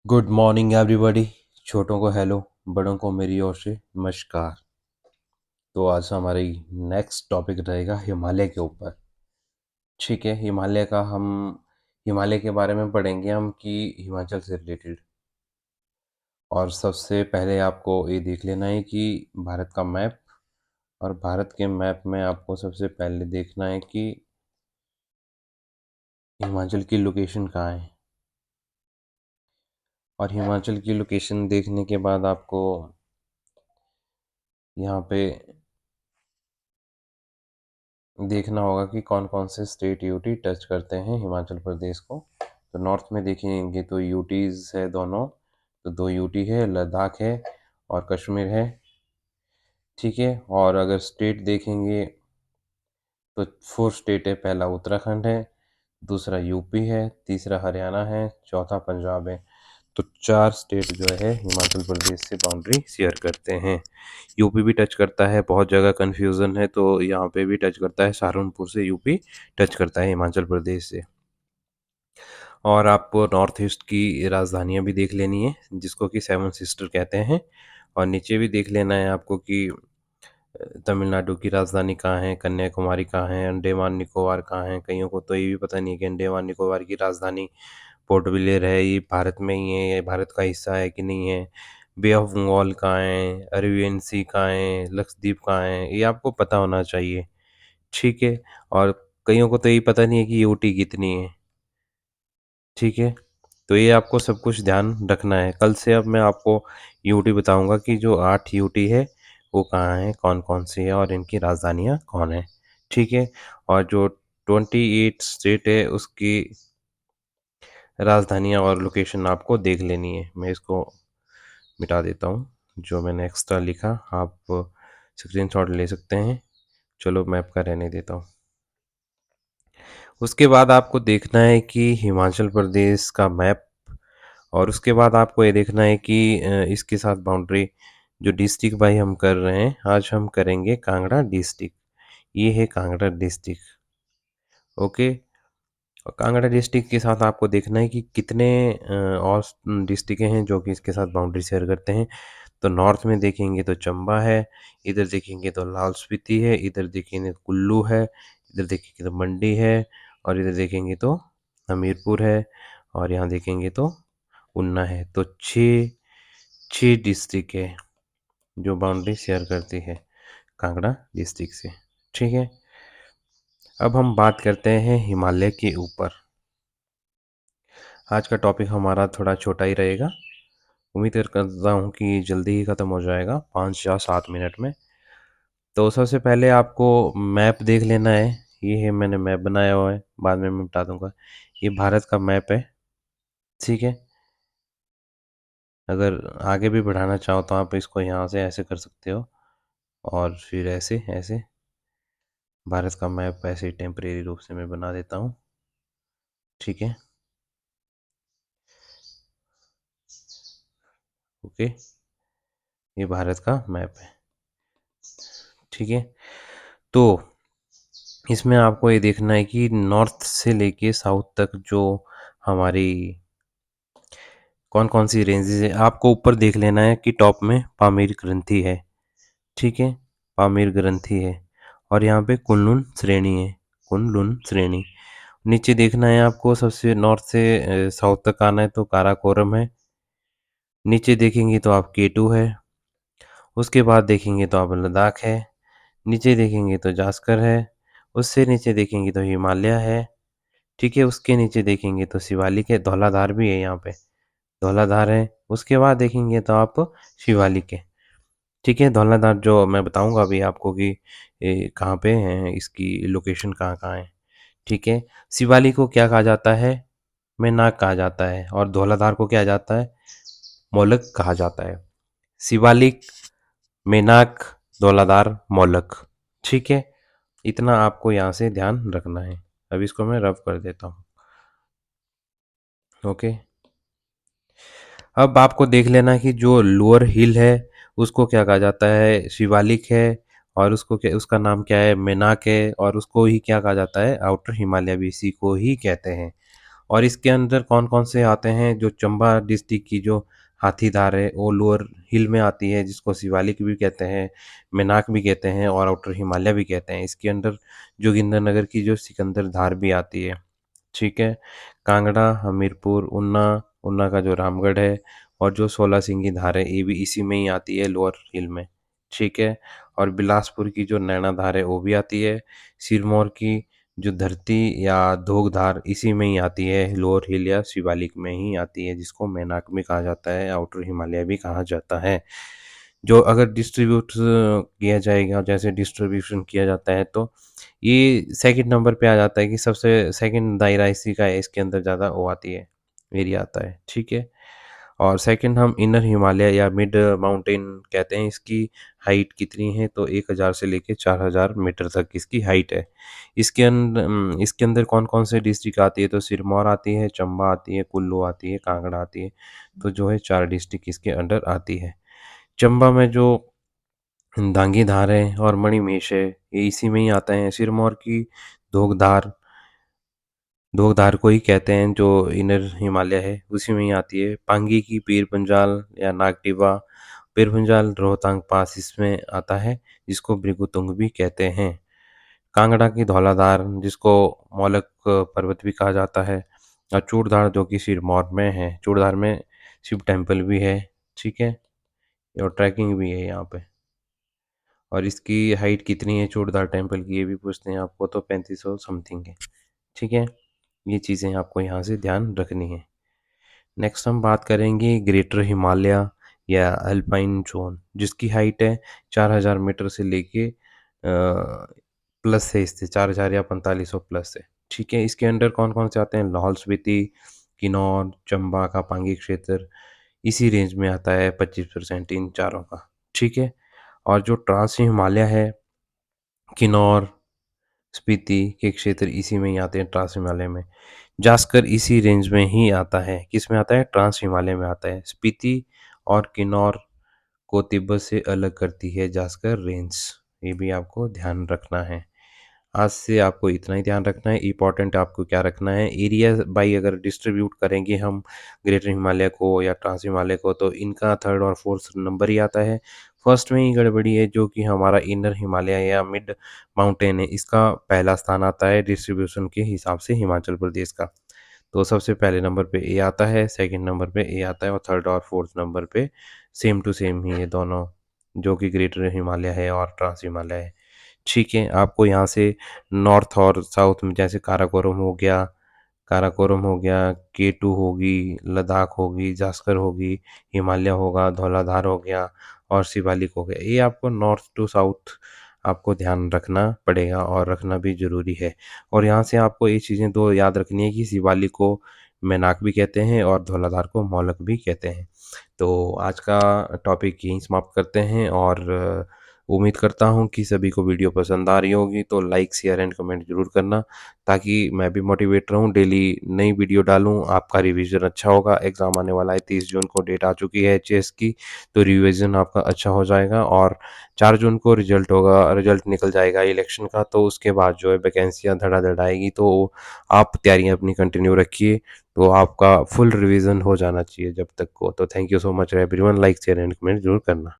Good morning everybody. छोटों को hello, बड़ों को मेरी ओर से नमस्कार। तो आज हमारी नेक्स्ट टॉपिक रहेगा हिमालय के ऊपर। ठीक है, हिमालय के बारे में पढ़ेंगे हम कि हिमाचल से रिलेटेड। और सबसे पहले आपको ये देख लेना है कि भारत का मैप, और भारत के मैप में आपको सबसे पहले देखना है कि हिमाचल की लोकेशन कहाँ है। और हिमाचल की लोकेशन देखने के बाद आपको यहाँ पे देखना होगा कि कौन कौन से स्टेट यूटी टच करते हैं हिमाचल प्रदेश को। तो नॉर्थ में देखेंगे तो यूटीज है दोनों, तो दो यूटी है, लद्दाख है और कश्मीर है। ठीक है, और अगर स्टेट देखेंगे तो फोर स्टेट है। पहला उत्तराखंड है, दूसरा यूपी है, तीसरा हरियाणा है, चौथा पंजाब है। तो चार स्टेट जो है हिमाचल प्रदेश से बाउंड्री शेयर करते हैं। यूपी भी टच करता है, बहुत जगह कन्फ्यूज़न है, तो यहाँ पे भी टच करता है। सहारनपुर से यूपी टच करता है हिमाचल प्रदेश से। और आपको नॉर्थ ईस्ट की राजधानियाँ भी देख लेनी है, जिसको कि सेवन सिस्टर कहते हैं। और नीचे भी देख लेना है आपको कि तमिलनाडु की राजधानी कहाँ है, कन्याकुमारी कहाँ है, अंडमान निकोबार कहाँ है। कईयों को तो ये भी पता नहीं है कि अंडमान निकोबार की राजधानी पोर्ट ब्लेयर है, ये भारत में ही है, ये भारत का हिस्सा है कि नहीं है। बे ऑफ बंगाल कहाँ है, अरेबियन सी कहाँ है, लक्षद्वीप कहाँ है, ये आपको पता होना चाहिए। ठीक है, और कईयों को तो ये पता नहीं है कि यूटी कितनी है। ठीक है, तो ये आपको सब कुछ ध्यान रखना है। कल से अब मैं आपको यूटी बताऊंगा कि जो 8 यूटी है वो कहाँ है, कौन कौन सी है और इनकी राजधानियाँ कौन है। ठीक है, और जो 28 स्टेट है उसकी राजधानियाँ और लोकेशन आपको देख लेनी है। मैं इसको मिटा देता हूँ, जो मैंने एक्स्ट्रा लिखा आप स्क्रीनशॉट ले सकते हैं। चलो मैप का रहने देता हूँ। उसके बाद आपको देखना है कि हिमाचल प्रदेश का मैप, और उसके बाद आपको ये देखना है कि इसके साथ बाउंड्री जो डिस्ट्रिक्ट भाई हम कर रहे हैं, आज हम करेंगे कांगड़ा डिस्ट्रिक्ट। ये है कांगड़ा डिस्ट्रिक्ट। ओके, और कांगड़ा डिस्ट्रिक्ट के साथ आपको देखना है कि कितने और डिस्ट्रिक्टें हैं जो कि इसके साथ बाउंड्री शेयर करते हैं। तो नॉर्थ में देखेंगे तो चंबा है, इधर देखेंगे तो लाहौल स्पीति है, इधर देखेंगे तो कुल्लू है, इधर देखेंगे तो मंडी है, और इधर देखेंगे तो हमीरपुर है, और यहाँ देखेंगे तो ऊना है। तो छः छः डिस्ट्रिक्ट है जो बाउंड्री शेयर करती है कांगड़ा डिस्ट्रिक्ट से। ठीक है, अब हम बात करते हैं हिमालय के ऊपर। आज का टॉपिक हमारा थोड़ा छोटा ही रहेगा, उम्मीद करता हूँ कि जल्दी ही ख़त्म हो जाएगा 5 या 7 मिनट में। तो सबसे पहले आपको मैप देख लेना है। ये है, मैंने मैप बनाया हुआ है, बाद में मैं बता दूंगा। ये भारत का मैप है। ठीक है, अगर आगे भी बढ़ाना चाहो तो आप इसको यहाँ से ऐसे कर सकते हो, और फिर ऐसे ऐसे भारत का मैप ऐसे टेम्परेरी रूप से मैं बना देता हूँ। ठीक है, ओके, ये भारत का मैप है। ठीक है, तो इसमें आपको ये देखना है कि नॉर्थ से लेके साउथ तक जो हमारी कौन कौन सी रेंजेस है। आपको ऊपर देख लेना है कि टॉप में पामीर ग्रंथी है। ठीक है, पामीर ग्रंथी है, और यहाँ पे कुनलुन श्रेणी है, कुनलुन श्रेणी। नीचे देखना है आपको, सबसे नॉर्थ से साउथ तक आना है तो काराकोरम है। नीचे देखेंगे तो आप केटू है। उसके बाद देखेंगे तो आप लद्दाख है। नीचे देखेंगे तो जास्कर है। उससे नीचे देखेंगे तो हिमालय है। ठीक है, उसके नीचे देखेंगे तो शिवालिक है, धौलाधार भी है यहाँ पे, धौलाधार है। उसके बाद देखेंगे तो आप शिवालिक है। ठीक है, धौलाधार जो मैं बताऊंगा अभी आपको कि ये कहाँ पे है, इसकी लोकेशन कहाँ कहाँ है। ठीक है, शिवालिक को क्या कहा जाता है, मैनाक कहा जाता है, और धौलाधार को क्या जाता है, मोलक कहा जाता है। शिवालिक, मेनाक, धौलाधार, मोलक। ठीक है, इतना आपको यहाँ से ध्यान रखना है। अब इसको मैं रब कर देता हूँ। ओके, अब आपको देख लेना कि जो लोअर हिल है उसको क्या कहा जाता है, शिवालिक है। और उसको क्या, उसका नाम क्या है, मेनाक है। और उसको ही क्या कहा जाता है, आउटर हिमालय भी इसी को ही कहते हैं। और इसके अंदर कौन-कौन से आते हैं, जो चंबा डिस्ट्रिक्ट की जो हाथीदह है वो लोअर हिल में आती है, जिसको शिवालिक भी कहते हैं, मेनाक भी कहते हैं और आउटर हिमालय भी कहते हैं। इसके अंदर जोगिंदरनगर की जो सिकंदरधार भी आती है, ठीक है। कांगड़ा, हमीरपुर, ऊना, ऊना का जो रामगढ़ है और जो 16 सिंगी धार है ये भी इसी में ही आती है, लोअर हिल में, ठीक है। और बिलासपुर की जो नैना धार है वो भी आती है। सिरमौर की जो धरती या धोगधार इसी में ही आती है, लोअर हिल या शिवालिक में ही आती है, जिसको मैनाक भी कहा जाता है, आउटर हिमालय भी कहा जाता है। जो अगर डिस्ट्रीब्यूट किया जाएगा, जैसे डिस्ट्रीब्यूशन किया जाता है, तो ये सेकंड नंबर पे आ जाता है कि सबसे सेकंड दायरा इसी का है, इसके अंदर ज़्यादा वो आती है, एरिया आता है, ठीक है। और सेकंड हम इनर हिमालय या मिड माउंटेन कहते हैं। इसकी हाइट कितनी है, तो 1000 से लेके 4000 मीटर तक इसकी हाइट है। इसके अंदर कौन कौन से डिस्ट्रिक्ट आती है, तो सिरमौर आती है, चंबा आती है, कुल्लू आती है, कांगड़ा आती है। तो जो है 4 डिस्ट्रिक्ट इसके अंडर आती है। चंबा में जो दांगी धार है और मणिमहेश है ये इसी में ही आता है। सिरमौर की धोगधार धोगधार को ही कहते हैं, जो इनर हिमालय है उसी में ही आती है। पांगी की पीर पंजाल या नागटिवा, पीर पंजाल रोहतांग पास इसमें आता है, जिसको भृगुतुंग भी कहते हैं। कांगड़ा की धौलाधार, जिसको मौलक पर्वत भी कहा जाता है, और चूड़धार जो कि सिरमौर में है। चूड़धार में शिव टेम्पल भी है, ठीक है, और ट्रैकिंग भी है यहाँ पे। और इसकी हाइट कितनी है चूड़धार टेम्पल की, ये भी पूछते हैं आपको, तो 3500 समथिंग है, ठीक है। ये चीज़ें आपको यहाँ से ध्यान रखनी है। नेक्स्ट हम बात करेंगे ग्रेटर हिमालय या अल्पाइन जोन, जिसकी हाइट है 4000 मीटर से लेके प्लस है, इससे 4000 या 4500 प्लस है, ठीक है। इसके अंडर कौन कौन से आते हैं, लाहौल स्पीति, किन्नौर, चंबा का पांगी क्षेत्र इसी रेंज में आता है, 25% इन चारों का, ठीक है। और जो ट्रांस हिमालय है, किन्नौर, स्पीति के क्षेत्र इसी में ही आते हैं, ट्रांस हिमालय में। जास्कर इसी रेंज में ही आता है, किस में आता है, ट्रांस हिमालय में आता है। स्पीति और किन्नौर को तिब्बत से अलग करती है जास्कर रेंज, ये भी आपको ध्यान रखना है। आज से आपको इतना ही ध्यान रखना है। इम्पोर्टेंट आपको क्या रखना है, एरिया बाई अगर डिस्ट्रीब्यूट करेंगे हम ग्रेटर हिमालय को या ट्रांस हिमालय को, तो इनका थर्ड और फोर्थ नंबर ही आता है। फर्स्ट में ही गड़बड़ी है, जो कि हमारा इनर हिमालय या मिड माउंटेन है, इसका पहला स्थान आता है डिस्ट्रीब्यूशन के हिसाब से हिमाचल प्रदेश का। तो सबसे पहले नंबर पे ए आता है, सेकंड नंबर पे ए आता है, और थर्ड और फोर्थ नंबर पे सेम टू सेम ही है दोनों, जो कि ग्रेटर हिमालय है और ट्रांस हिमालय है, ठीक है। आपको यहाँ से नॉर्थ और साउथ में, जैसे काराकोरम हो गया, केटू होगी, लद्दाख होगी, जास्कर होगी, हिमालय होगा, धौलाधार हो गया और शिवालिक हो गया, ये आपको नॉर्थ टू साउथ आपको ध्यान रखना पड़ेगा और रखना भी ज़रूरी है। और यहाँ से आपको ये चीज़ें दो याद रखनी है कि शिवालिक को मेनाक भी कहते हैं और धौलाधार को मौलक भी कहते हैं। तो आज का टॉपिक यहीं समाप्त करते हैं, और उम्मीद करता हूँ कि सभी को वीडियो पसंद आ रही होगी, तो लाइक शेयर एंड कमेंट ज़रूर करना, ताकि मैं भी मोटिवेट रहूँ, डेली नई वीडियो डालूँ, आपका रिवीजन अच्छा होगा। एग्ज़ाम आने वाला है, 30 जून को डेट आ चुकी है एचएएस की, तो रिवीजन आपका अच्छा हो जाएगा। और 4 जून को रिजल्ट होगा, रिजल्ट निकल जाएगा इलेक्शन का, तो उसके बाद जो है वैकेंसियाँ धड़ाधड़ आएगी, तो आप तैयारियाँ अपनी कंटिन्यू रखिए, तो आपका फुल रिवीजन हो जाना चाहिए जब तक को। तो thank you so much everyone, like share and comment जरूर करना।